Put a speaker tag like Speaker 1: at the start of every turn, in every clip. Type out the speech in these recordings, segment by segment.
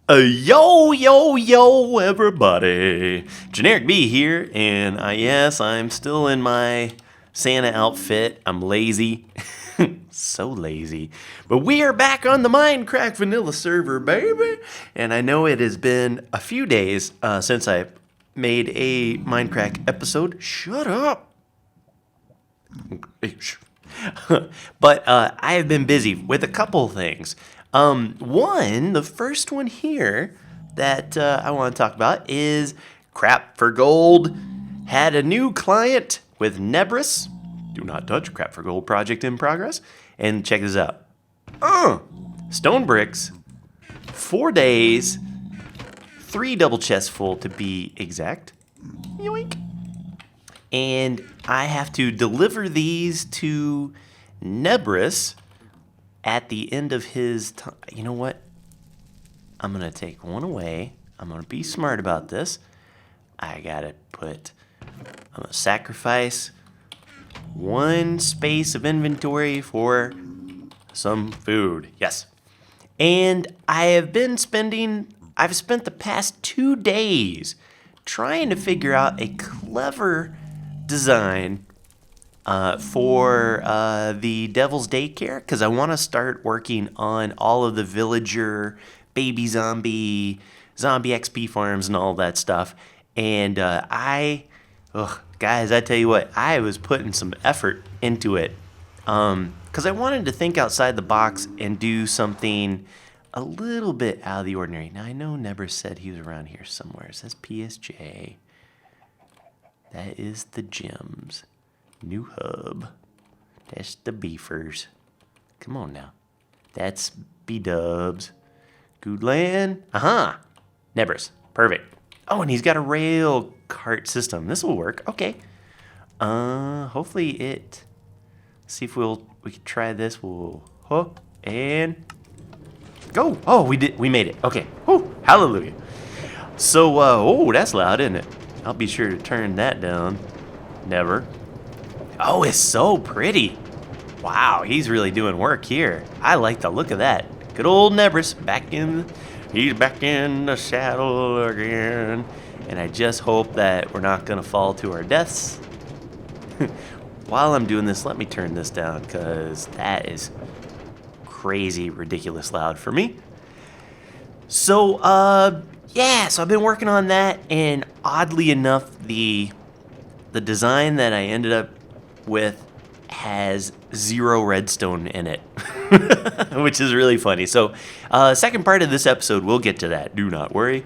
Speaker 1: Yo, everybody. Generikb here, and yes, I'm still in my Santa outfit. I'm lazy. So lazy. But we are back on the Mindcrack vanilla server, baby. And I know it has been a few days since I made a Mindcrack episode. Shut up. But I have been busy with a couple things. The first one here that I want to talk about is Crap for Gold had a new client with Nebris. Do not touch, Crap for Gold project in progress. And check this out. Stone bricks, 4 days, 3 double chests full to be exact. Yoink. And I have to deliver these to Nebris at the end of his time. You know what? I'm going to take one away. I'm going to be smart about this. I'm going to sacrifice 1 space of inventory for some food. Yes. And I've spent the past 2 days trying to figure out a clever design for the Devil's Daycare, because I want to start working on all of the villager, baby zombie XP farms and all that stuff. And guys, I tell you what, I was putting some effort into it because I wanted to think outside the box and do something a little bit out of the ordinary. Now, I know Nebris said he was around here somewhere. It says PSJ. That is the gyms. New hub. That's the beefers. Come on now. That's B-dubs. Guude. Nebris. Perfect. Oh, and he's got a rail cart system. This will work. Okay. Hopefully it... See if we can try this. We'll hook and go. Oh, we made it. Okay. Whew. Hallelujah. So, that's loud, isn't it? I'll be sure to turn that down. Never. Oh, it's so pretty. Wow, he's really doing work here. I like the look of that. Good old Nebris he's back in the saddle again. And I just hope that we're not gonna fall to our deaths. While I'm doing this, let me turn this down, because that is crazy, ridiculous loud for me. So, so I've been working on that, and oddly enough, the design that I ended up with has 0 redstone in it, which is really funny. So, second part of this episode, we'll get to that. Do not worry.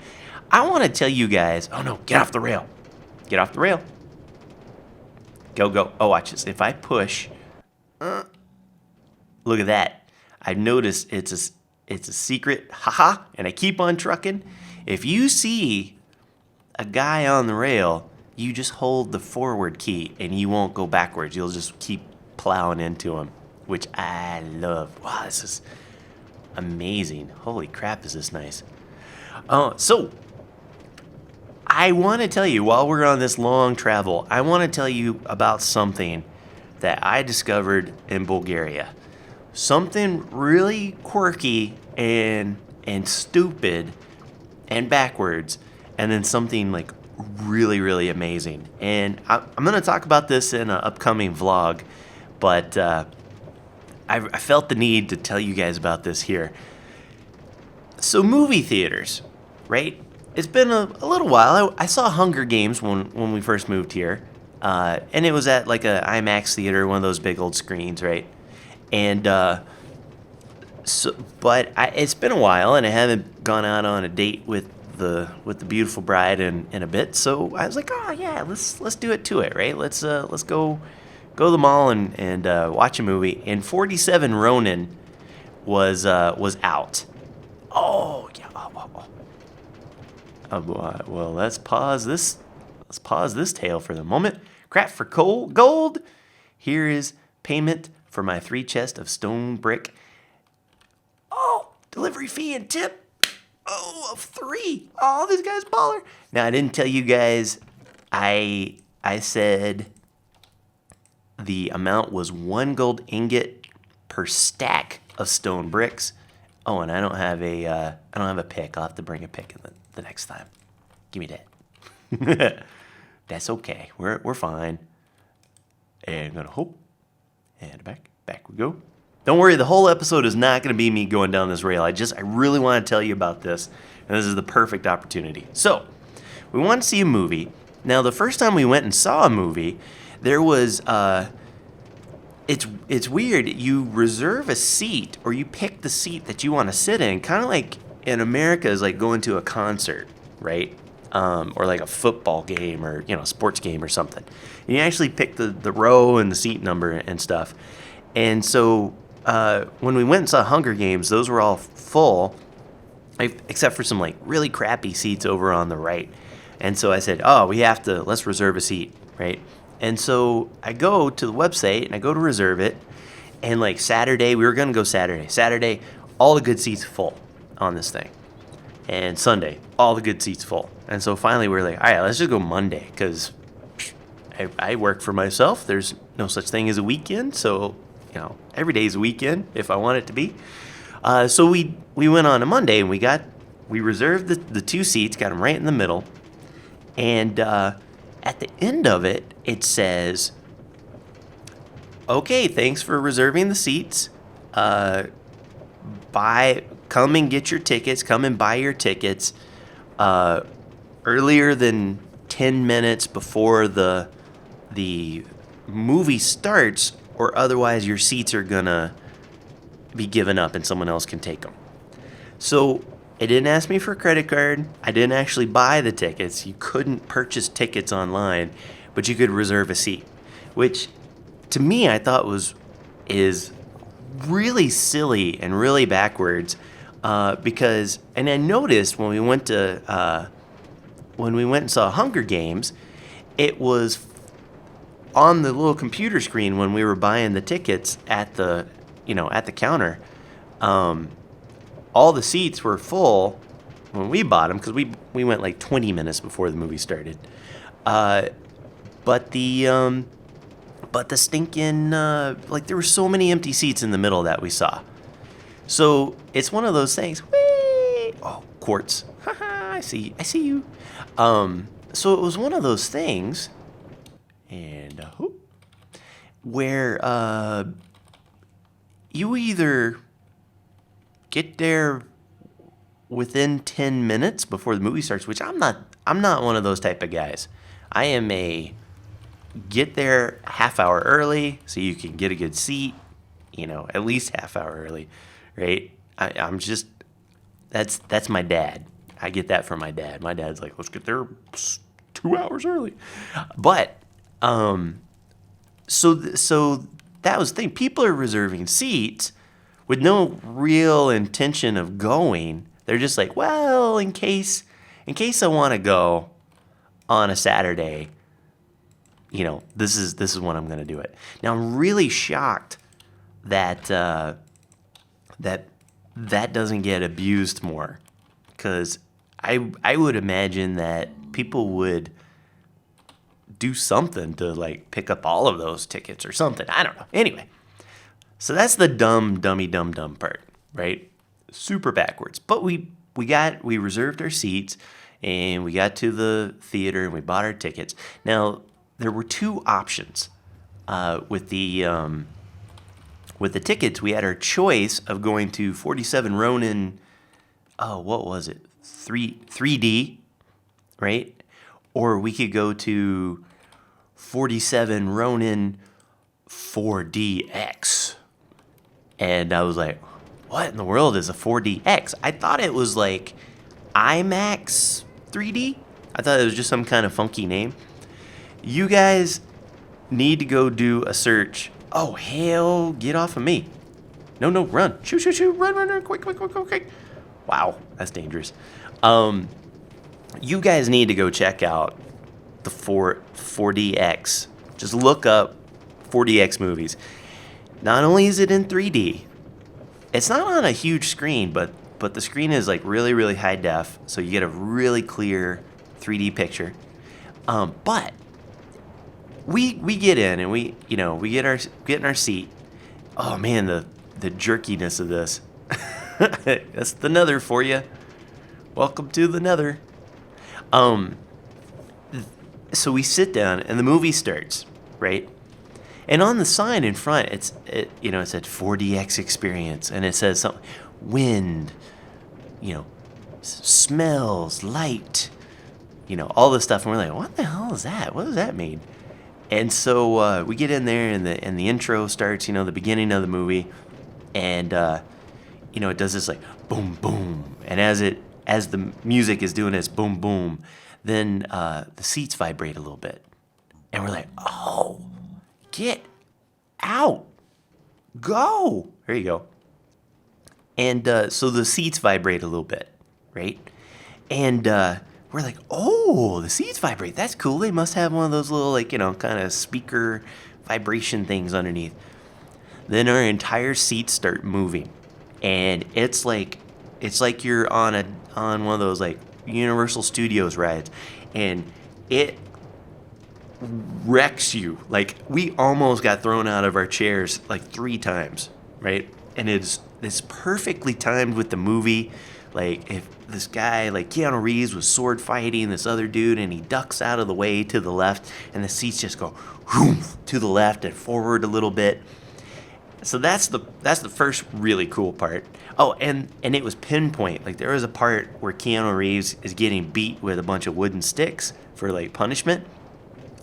Speaker 1: I want to tell you guys... Oh, no. Get off the rail. Get off the rail. Go. Oh, watch this. If I push... look at that. I've noticed it's a secret. Haha. And I keep on trucking. If you see a guy on the rail, you just hold the forward key and you won't go backwards. You'll just keep plowing into him, which I love. Wow, this is amazing. Holy crap, is this nice. So I want to tell you, while we're on this long travel, I want to tell you about something that I discovered in Bulgaria. Something really quirky and stupid and backwards, and then something like really, really amazing. And I'm going to talk about this in an upcoming vlog, but I felt the need to tell you guys about this here. So movie theaters, right? It's been a little while. I saw Hunger Games when we first moved here, and it was at like a IMAX theater, one of those big old screens, right? And it's been a while, and I haven't gone out on a date with the beautiful bride in a bit. So I was like, oh yeah, let's do it to it, right? Let's go to the mall and watch a movie. And 47 Ronin was out. Oh yeah. Well, let's pause this tale for the moment. Crap for gold. Here is payment for my 3 chests of stone brick. Oh, delivery fee and tip. Oh, of 3. Oh, this guy's baller. Now, I didn't tell you guys. I said the amount was 1 gold ingot per stack of stone bricks. Oh, and I don't have a pick. I'll have to bring a pick in the next time. Give me that. That's okay. We're fine. And I'm gonna hope. And back we go. Don't worry, the whole episode is not gonna be me going down this rail. I really want to tell you about this, and this is the perfect opportunity. So, we want to see a movie. Now, the first time we went and saw a movie, there was it's weird. You reserve a seat, or you pick the seat that you want to sit in, kind of like in America is like going to a concert, right? Or like a football game, or sports game or something. And you actually pick the row and the seat number and stuff. And so when we went and saw Hunger Games, those were all full, except for some like really crappy seats over on the right. And so I said, oh, let's reserve a seat, right? And so I go to the website and I go to reserve it. And like Saturday, we were going to go Saturday. Saturday, all the good seats full on this thing. And Sunday, all the good seats full. And so finally we were like, all right, let's just go Monday, because I work for myself. There's no such thing as a weekend. So, every day is a weekend if I want it to be. So we went on a Monday and we reserved the two seats, got them right in the middle. And at the end of it, it says, okay, thanks for reserving the seats. Come and get your tickets. Come and buy your tickets earlier than 10 minutes before the movie starts, or otherwise your seats are gonna be given up and someone else can take them. So it didn't ask me for a credit card. I didn't actually buy the tickets. You couldn't purchase tickets online, but you could reserve a seat, which to me I thought is really silly and really backwards, because, and I noticed when we went and saw Hunger Games, it was on the little computer screen when we were buying the tickets at the counter. All the seats were full when we bought them, because we went like 20 minutes before the movie started. But the stinking, like there were so many empty seats in the middle that we saw. So it's one of those things. Whee! Oh, quartz. Haha, I see you. So it was one of those things, and where you either get there within 10 minutes before the movie starts, which I'm not one of those type of guys. I am a get there half hour early so you can get a good seat, at least half hour early, right? I'm just, that's my dad. I get that from my dad. My dad's like, let's get there 2 hours early. But, so that was the thing. People are reserving seats with no real intention of going. They're just like, well, in case I want to go on a Saturday, this is when I'm going to do it. Now, I'm really shocked that that doesn't get abused more, because I would imagine that people would do something to like pick up all of those tickets or something. I don't know. Anyway, so that's the dumb part, right? Super backwards. But we reserved our seats, and we got to the theater and we bought our tickets. Now, there were two options with the tickets. We had our choice of going to 47 Ronin. Oh, what was it? 3D, right? Or we could go to 47 Ronin 4DX. And I was like, what in the world is a 4DX? I thought it was like IMAX 3D. I thought it was just some kind of funky name. You guys need to go do a search. Oh, hell, get off of me. No, run. Shoot, run, quick. Wow, that's dangerous. You guys need to go check out the 4DX. Just look up 4DX movies. Not only is it in 3D, it's not on a huge screen, but the screen is like really, really high def, so you get a really clear 3D picture. But we get in and we get in our seat. Oh man, the jerkiness of this. That's the nether for you. Welcome to the nether. So we sit down and the movie starts, right? And on the sign in front, it said 4DX experience, and it says something, wind, smells, light, all this stuff, and we're like, what the hell is that? What does that mean? And so we get in there, and the intro starts, the beginning of the movie, and it does this like boom boom, and as the music is doing this boom boom, then the seats vibrate a little bit, and we're like, oh, get out, go, there you go. And so the seats vibrate a little bit, right? And we're like, oh, the seats vibrate. That's cool. They must have one of those little, kind of speaker vibration things underneath. Then our entire seats start moving, and it's like you're on one of those like Universal Studios rides, and it wrecks you. Like, we almost got thrown out of our chairs like 3 times, right? And it's perfectly timed with the movie. Like, if this guy, like Keanu Reeves, was sword fighting this other dude, and he ducks out of the way to the left, and the seats just go to the left and forward a little bit. So that's the first really cool part. Oh, and it was pinpoint. Like, there was a part where Keanu Reeves is getting beat with a bunch of wooden sticks for like punishment,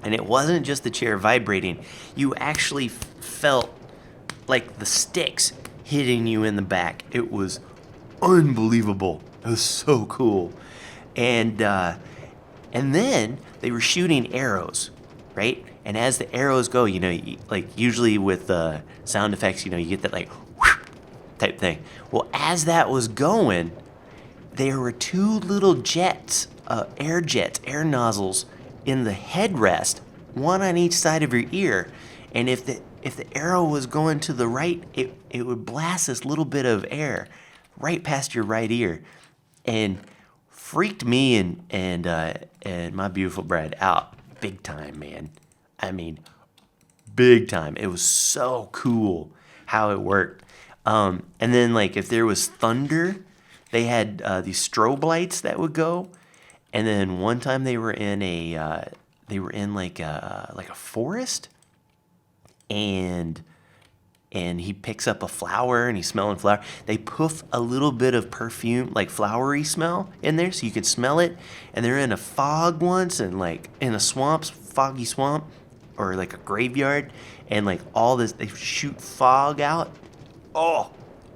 Speaker 1: and it wasn't just the chair vibrating. You actually felt like the sticks hitting you in the back. It was unbelievable. It was so cool. And then they were shooting arrows, right? And as the arrows go, like usually with sound effects, you get that like whoosh type thing. Well, as that was going, there were 2 little jets, air nozzles in the headrest, one on each side of your ear. And if the arrow was going to the right, it would blast this little bit of air right past your right ear, and freaked me and my beautiful bride out big time, man. I mean, big time. It was so cool how it worked. And then, like, if there was thunder, they had these strobe lights that would go. And then one time they were in like a forest, and he picks up a flower, and he's smelling flower. They poof a little bit of perfume, like flowery smell, in there so you could smell it. And they're in a fog once, and like in a foggy swamp, or like a graveyard, and like all this, they shoot fog out. Oh,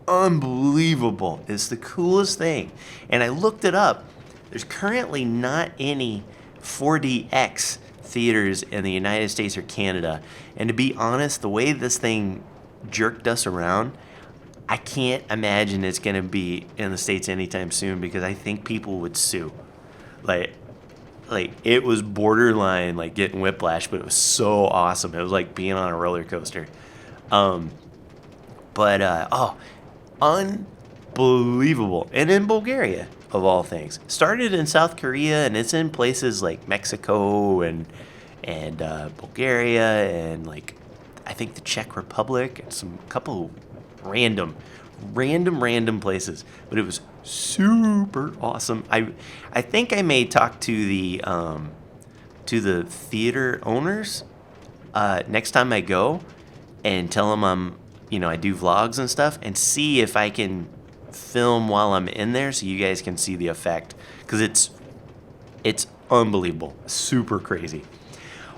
Speaker 1: unbelievable. It's the coolest thing. And I looked it up. There's currently not any 4DX theaters in the United States or Canada. And to be honest, the way this thing jerked us around, I can't imagine it's going to be in the States anytime soon, because I think people would sue. Like it was borderline like getting whiplash, but it was so awesome. It was like being on a roller coaster. Unbelievable. And in Bulgaria, of all things. Started in South Korea, and it's in places like Mexico and Bulgaria, and like I think the Czech Republic, and some couple random places. But it was super awesome. I think I may talk to the theater owners next time I go, and tell them I do vlogs and stuff, and see if I can film while I'm in there so you guys can see the effect, because it's unbelievable, super crazy.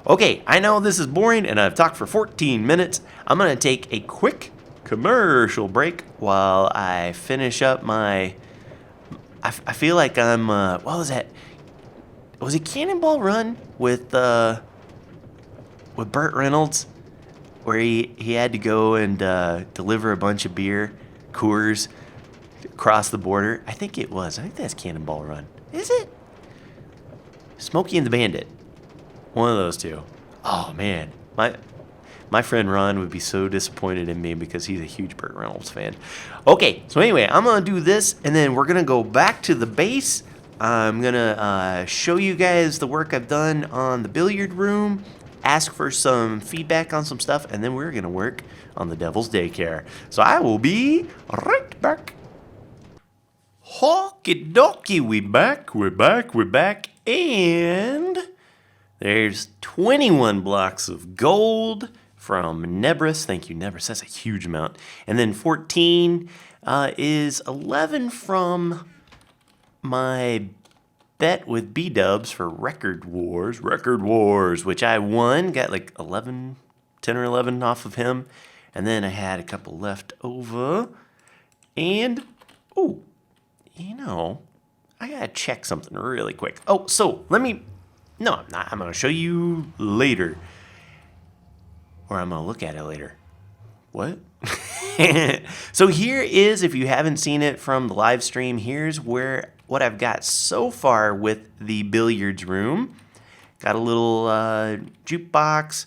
Speaker 1: Okay, I know this is boring, and I've talked for 14 minutes. I'm going to take a quick commercial break while I finish up my... I feel like I'm... what was that? Was it Cannonball Run with Burt Reynolds? Where he had to go and deliver a bunch of beer, Coors, across the border. I think it was. I think that's Cannonball Run. Is it? Smokey and the Bandit. One of those two. Oh, man. My friend Ron would be so disappointed in me because he's a huge Burt Reynolds fan. Okay, so anyway, I'm going to do this, and then we're going to go back to the base. I'm going to show you guys the work I've done on the billiard room ask for some feedback on some stuff, and then we're going to work on the Devil's Daycare. So I will be right back. Okie dokie, we're back, and there's 21 blocks of gold from Nebris. Thank you, Nebris, that's a huge amount. And then 14 is 11 from my bet with B-dubs for Record Wars, which I won, got like 10 or 11 off of him. And then I had a couple left over, and, oh, you know, I gotta check something really quick. Oh, so no, I'm not. I'm gonna show you later. Or I'm gonna look at it later. What? So here is, if you haven't seen it from the live stream, here's what I've got so far with the billiards room. Got a little jukebox,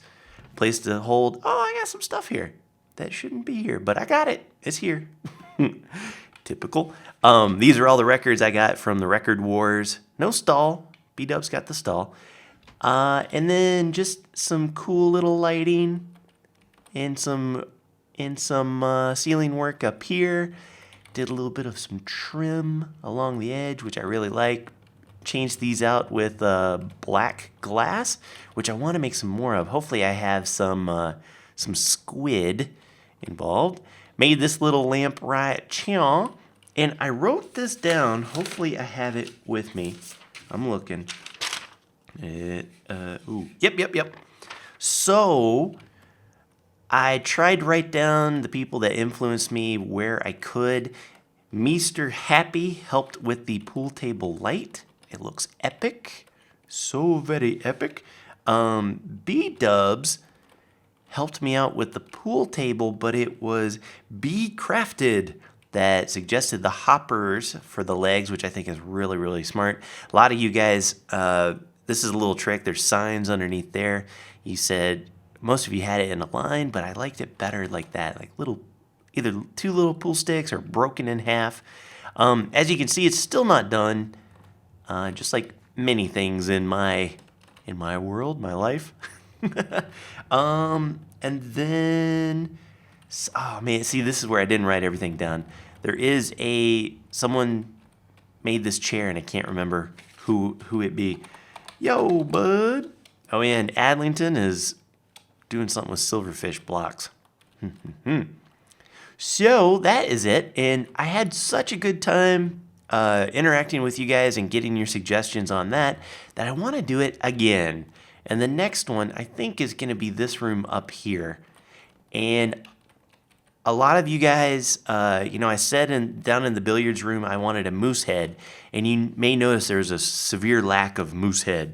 Speaker 1: place to hold. Oh, I got some stuff here that shouldn't be here, but I got it. It's here. Typical. These are all the records I got from the Record Wars. No stall. B-dub's got the stall. And then just some cool little lighting and some ceiling work up here. Did a little bit of some trim along the edge, which I really like. Changed these out with black glass, which I want to make some more of. Hopefully I have some squid involved. Made this little lamp right here, and I wrote this down. Hopefully I have it with me. I'm looking. Yep. So I tried to write down the people that influenced me where I could. Mr. Happy helped with the pool table light. It looks epic. So very epic. B-dubs helped me out with the pool table, but it was B Crafted that suggested the hoppers for the legs, which I think is really, really smart. A lot of you guys, this is a little trick. There's signs underneath there. You said most of you had it in a line, but I liked it better like that, like either two little pool sticks or broken in half. As you can see, it's still not done. Just like many things in my world, my life. And then, oh man, see, this is where I didn't write everything down. There is someone made this chair, and I can't remember who it be. Yo, bud. Oh, yeah, and Adlington is doing something with silverfish blocks. So that is it, and I had such a good time interacting with you guys and getting your suggestions on that I want to do it again. And the next one, I think, is going to be this room up here. And a lot of you guys, I said down in the billiards room I wanted a moose head. And you may notice there's a severe lack of moose head.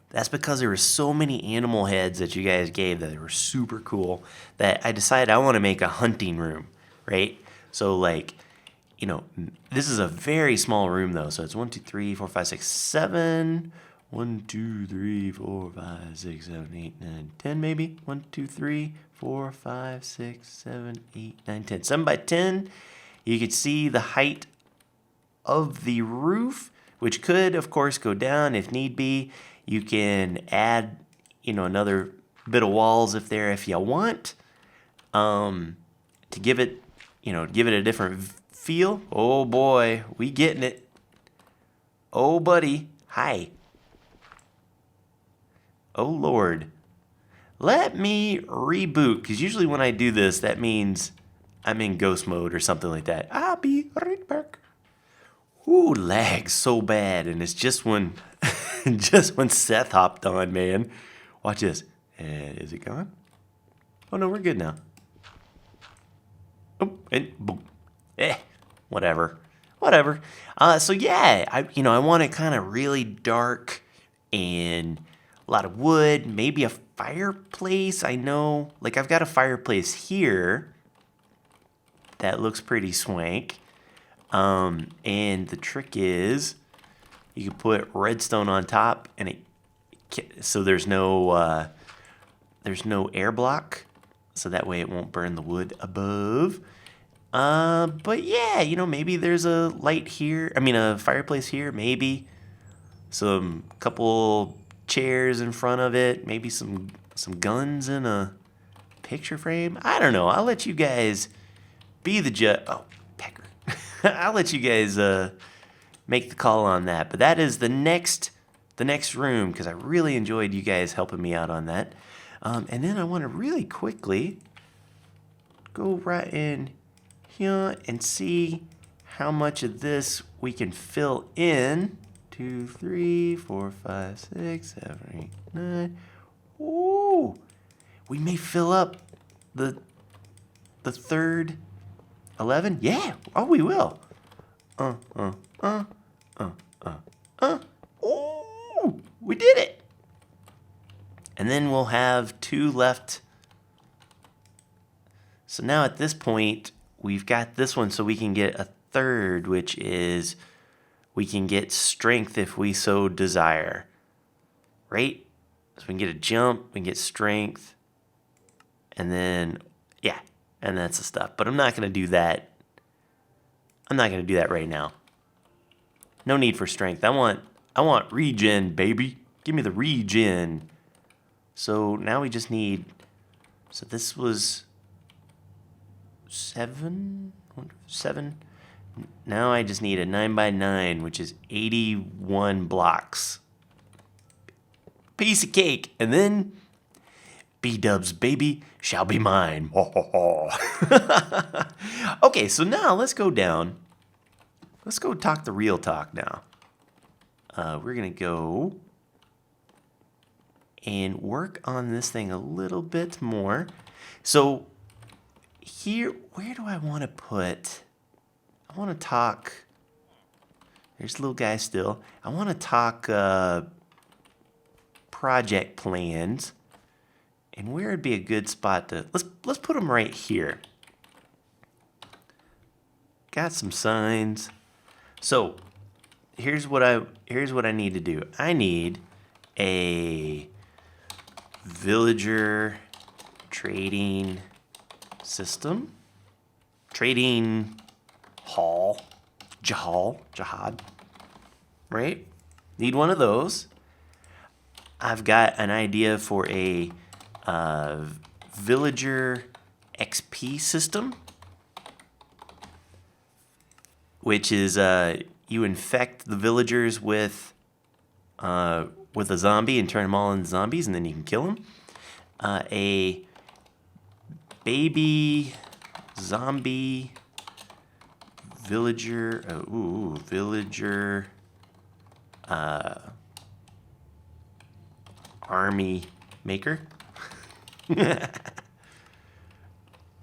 Speaker 1: That's because there were so many animal heads that you guys gave that they were super cool that I decided I want to make a hunting room, right? So, like, this is a very small room, though. So it's 1, 2, 3, 4, 5, 6, 7... 1, 2, 3, 4, 5, 6, 7, 8, 9, 10 maybe. 1, 2, 3, 4, 5, 6, 7, 8, 9, 10. 7 by 10. You can see the height of the roof, which could, of course, go down if need be. You can add, another bit of walls if you want, to give it a different feel. Oh boy, we getting it. Oh buddy, hi. Oh, Lord. Let me reboot, because usually when I do this, that means I'm in ghost mode or something like that. I'll be right back. Ooh, lag so bad, and it's just when Seth hopped on, man. Watch this. Is it gone? Oh, no, we're good now. Oh, and boom. Whatever. So, yeah, I want it kind of really dark and a lot of wood, maybe a fireplace. I know, like, I've got a fireplace here that looks pretty swank. And the trick is you can put redstone on top, and so there's no air block, so that way it won't burn the wood above. But yeah, maybe there's a fireplace here, maybe some couple chairs in front of it, maybe some guns in a picture frame. I don't know. I'll let you guys be the judge. Oh, pecker. I'll let you guys make the call on that. But that is the next room, because I really enjoyed you guys helping me out on that. And then I want to really quickly go right in here and see how much of this we can fill in. 2, 3, 4, 5, 6, 7, 8, 9. Ooh, we may fill up the third 11. Yeah, oh, we will. Oh, we did it. And then we'll have 2 left. So now at this point, we've got this one, so we can get a third, which is we can get strength if we so desire. Right? So we can get a jump, we can get strength, and then, yeah, and that's the stuff. But I'm not going to do that. I'm not going to do that right now. No need for strength. I want regen, baby. Give me the regen. So now we just need, so this was 7. Now I just need a 9x9, which is 81 blocks. Piece of cake. And then B-dubs, baby, shall be mine. Okay, so now let's go down. Let's go talk the real talk now. We're going to go and work on this thing a little bit more. So here, where do I want to put... I want to talk... There's a little guy still. I want to talk project plans. And where would be a good spot to... Let's put them right here. Got some signs. So, here's what I need to do. I need a villager trading system. Trading hall. Jihad. Right? Need one of those. I've got an idea for a villager XP system, which is you infect the villagers with a zombie and turn them all into zombies, and then you can kill them. A baby zombie villager, villager army maker.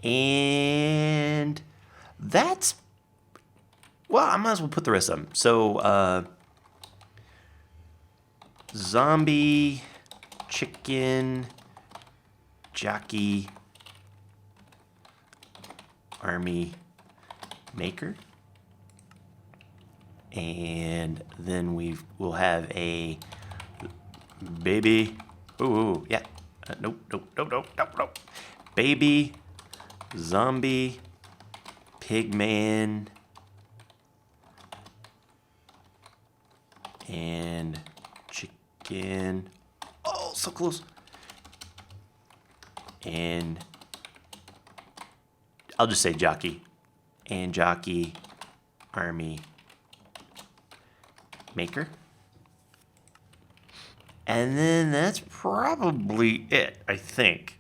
Speaker 1: And that's, well, I might as well put the rest of them. So, zombie, chicken, jockey, army maker. And then we'll have a baby. Ooh, yeah. Nope. Baby, zombie, pigman, and chicken. Oh, so close. And I'll just say jockey. And jockey, army, maker. And then that's probably it, I think.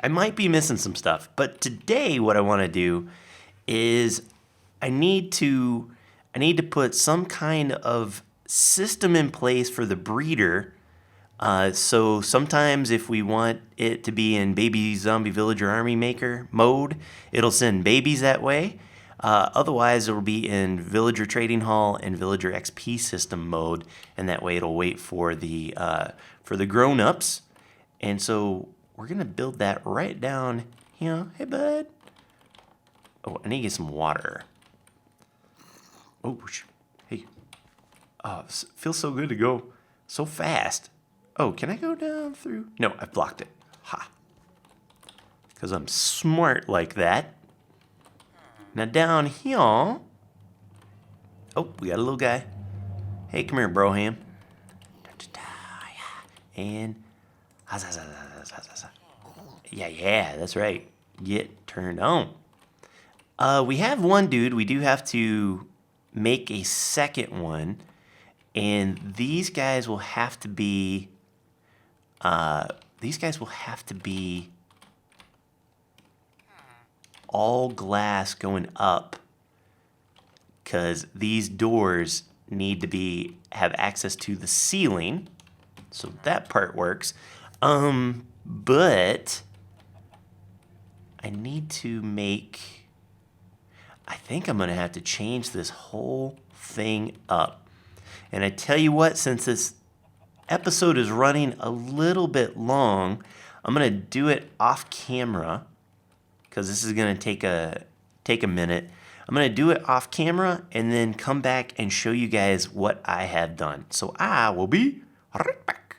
Speaker 1: I might be missing some stuff. But today what I want to do is I need to put some kind of system in place for the breeder. So sometimes if we want it to be in baby zombie villager army maker mode, it'll send babies that way. Otherwise, it'll be in villager trading hall and villager XP system mode, and that way it'll wait for the grown-ups. And so we're gonna build that right down here. Hey, bud. Oh, I need to get some water. Oh, hey. Oh, it feels so good to go so fast. Oh, can I go down through? No, I've blocked it. Ha. Because I'm smart like that. Now down here. Oh, we got a little guy. Hey, come here, Broham. And yeah, that's right. Get turned on. We have one dude. We do have to make a second one, and these guys will have to be. These guys will have to be all glass going up, because these doors need to have access to the ceiling, so that part works. But I need to make. I think I'm gonna have to change this whole thing up. And I tell you what, since this episode is running a little bit long, I'm gonna do it off camera, because this is gonna take a minute. I'm gonna do it off camera and then come back and show you guys what I have done. So I will be right back.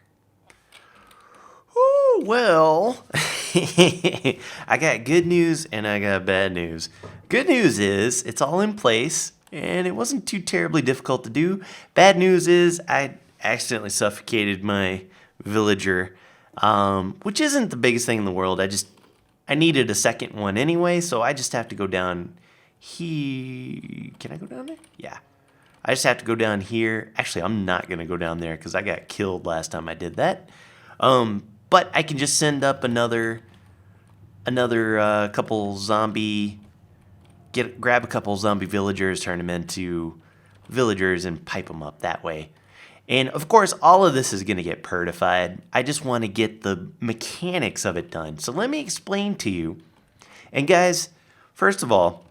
Speaker 1: Oh, well, I got good news and I got bad news. Good news is it's all in place and it wasn't too terribly difficult to do. Bad news is I accidentally suffocated my villager, which isn't the biggest thing in the world. I needed a second one anyway, so I just have to go down here. Can I go down there? Yeah. I just have to go down here. Actually, I'm not going to go down there because I got killed last time I did that. But I can just send up another couple zombie, grab a couple zombie villagers, turn them into villagers, and pipe them up that way. And of course, all of this is going to get pertified. I just want to get the mechanics of it done. So let me explain to you. And guys, first of all,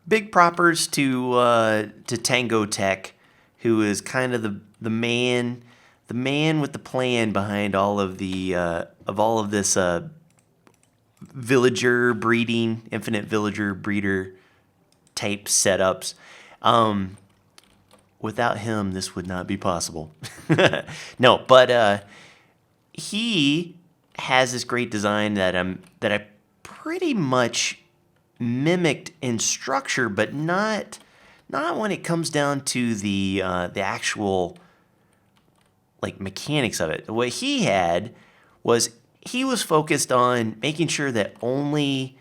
Speaker 1: big props to Tango Tech, who is kind of the man with the plan behind all of this villager breeding, infinite villager breeder type setups. Without him, this would not be possible. No, but he has this great design that I pretty much mimicked in structure, but not when it comes down to the actual like mechanics of it. What he had was he was focused on making sure that only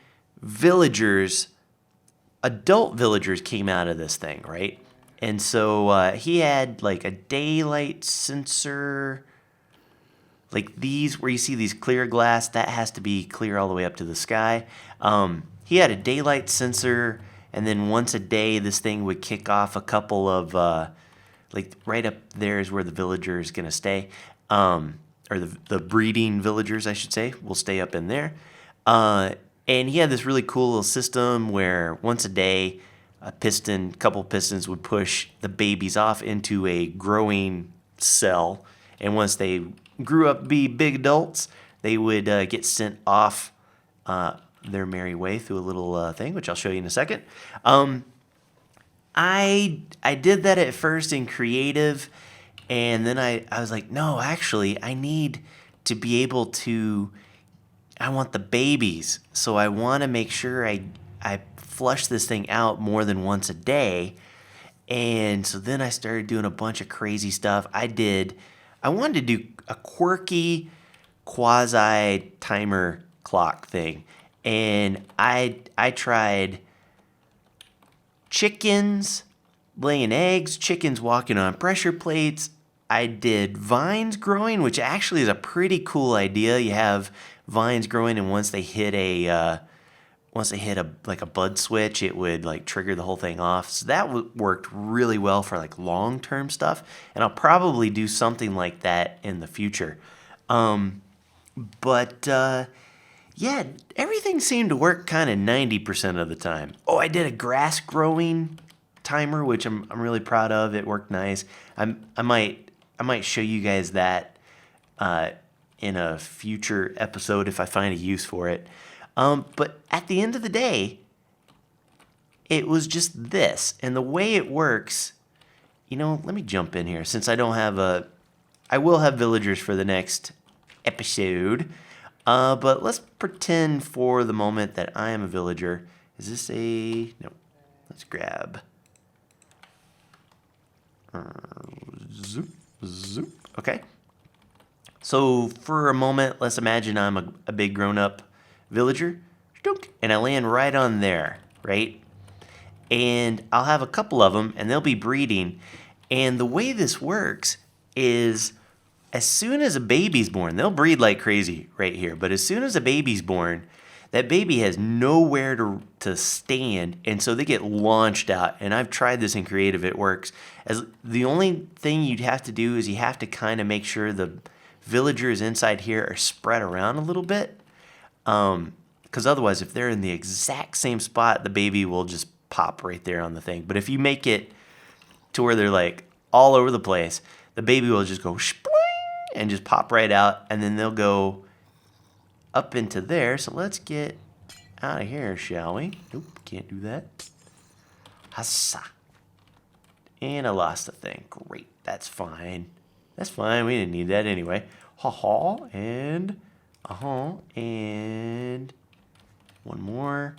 Speaker 1: adult villagers came out of this thing, right? And so he had like a daylight sensor, like these where you see these clear glass, that has to be clear all the way up to the sky. He had a daylight sensor, and then once a day this thing would kick off a couple of, like right up there is where the villager is going to stay, or the breeding villagers, I should say, will stay up in there. And he had this really cool little system where once a day, couple pistons would push the babies off into a growing cell, and once they grew up to be big adults, they would get sent off their merry way through a little thing, which I'll show you in a second. I did that at first in creative, and then I was like, no, actually, I need to be able to. I want the babies, so I want to make sure I flush this thing out more than once a day. And so then I started doing a bunch of crazy stuff. I wanted to do a quirky quasi timer clock thing, and I tried chickens laying eggs, chickens walking on pressure plates. I did vines growing, which actually is a pretty cool idea. You have vines growing, and once they hit a bud switch, it would like trigger the whole thing off. So that worked really well for like long-term stuff, and I'll probably do something like that in the future. Yeah, everything seemed to work kind of 90% of the time. Oh, I did a grass growing timer, which I'm really proud of. It worked nice. I might show you guys that in a future episode if I find a use for it. But at the end of the day, it was just this. And the way it works, let me jump in here since I will have villagers for the next episode. But let's pretend for the moment that I am a villager. Is this no, let's grab. Zoop. Zoop. Okay. So for a moment, let's imagine I'm a big grown-up villager. And I land right on there, right? And I'll have a couple of them, and they'll be breeding. And the way this works is as soon as a baby's born, they'll breed like crazy right here. But as soon as a baby's born, that baby has nowhere to stand, and so they get launched out. And I've tried this in creative, it works. As the only thing you'd have to do is you have to kind of make sure the villagers inside here are spread around a little bit. Because otherwise, if they're in the exact same spot, the baby will just pop right there on the thing. But if you make it to where they're like all over the place, the baby will just go spling and just pop right out, and then they'll go up into there. So let's get out of here, shall we? Nope, can't do that. Hassa. And I lost the thing. Great, that's fine. That's fine, we didn't need that anyway. Ha-ha, and and one more.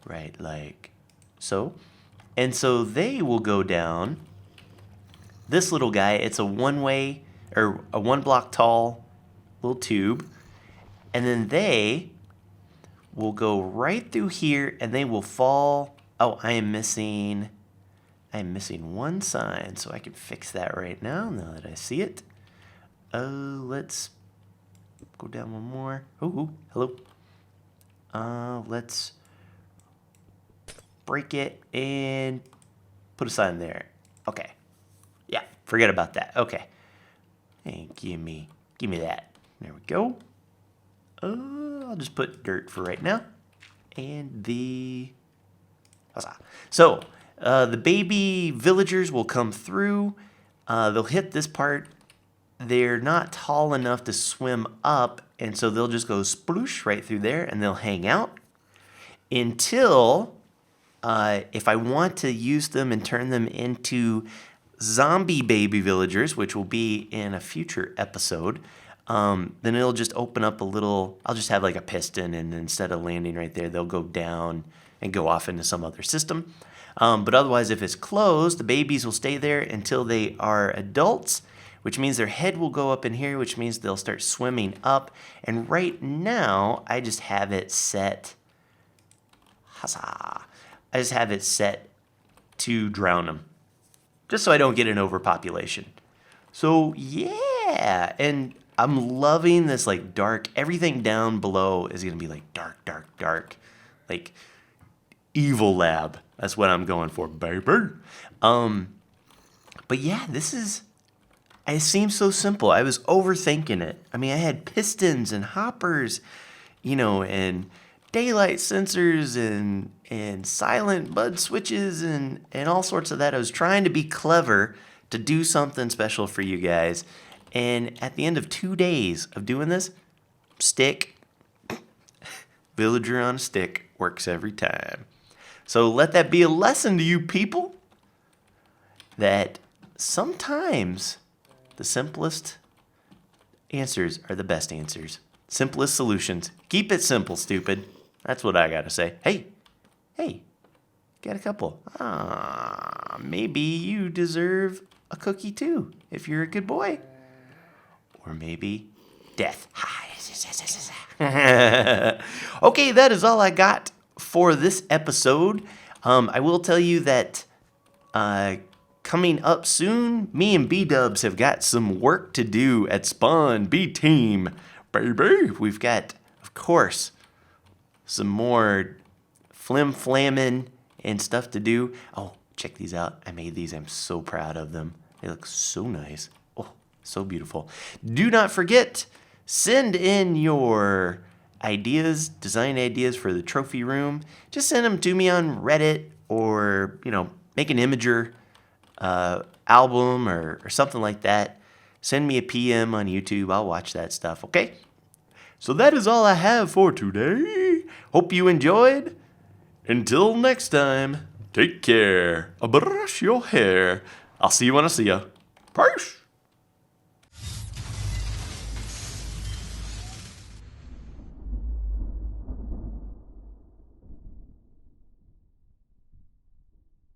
Speaker 1: Right, like so. And so they will go down. This little guy, it's a one-way, or a one-block tall little tube. And then they will go right through here, and they will fall. Oh, I am missing one sign, so I can fix that right now that I see it. Let's go down one more. Oh, hello. Let's break it and put a sign there. Okay. Yeah, forget about that. Okay. Hey, give me that. There we go. I'll just put dirt for right now. And so the baby villagers will come through. They'll hit this part. They're not tall enough to swim up, and so they'll just go sploosh right through there, and they'll hang out until if I want to use them and turn them into zombie baby villagers, which will be in a future episode, then it'll just open up a little. I'll just have like a piston, and instead of landing right there, they'll go down and go off into some other system. But otherwise, if it's closed, the babies will stay there until they are adults, which means their head will go up in here, which means they'll start swimming up. And right now, I just have it set. Huzzah! I just have it set to drown them, just so I don't get an overpopulation. So yeah, and I'm loving this like dark. Everything down below is gonna be like dark, dark, dark, like evil lab. That's what I'm going for, baby. But yeah, it seems so simple. I was overthinking it. I mean, I had pistons and hoppers, and daylight sensors and silent bud switches and all sorts of that. I was trying to be clever to do something special for you guys. And at the end of 2 days of doing this, stick, villager on a stick, works every time. So let that be a lesson to you people that sometimes the simplest answers are the best answers. Simplest solutions. Keep it simple, stupid. That's what I gotta say. Hey, got a couple. Maybe you deserve a cookie too, if you're a good boy. Or maybe death. Okay, that is all I got for this episode. I will tell you that coming up soon, me and B-Dubs have got some work to do at Spawn B-Team, baby. We've got, of course, some more flim-flamming and stuff to do. Oh, check these out. I made these. I'm so proud of them. They look so nice. Oh, so beautiful. Do not forget, send in your ideas, design ideas for the trophy room. Just send them to me on Reddit or, make an Imager album or something like that. Send me a PM on YouTube. I'll watch that stuff, okay? So that is all I have for today. Hope you enjoyed. Until next time, take care. Brush your hair. I'll see you when I see ya. Peace.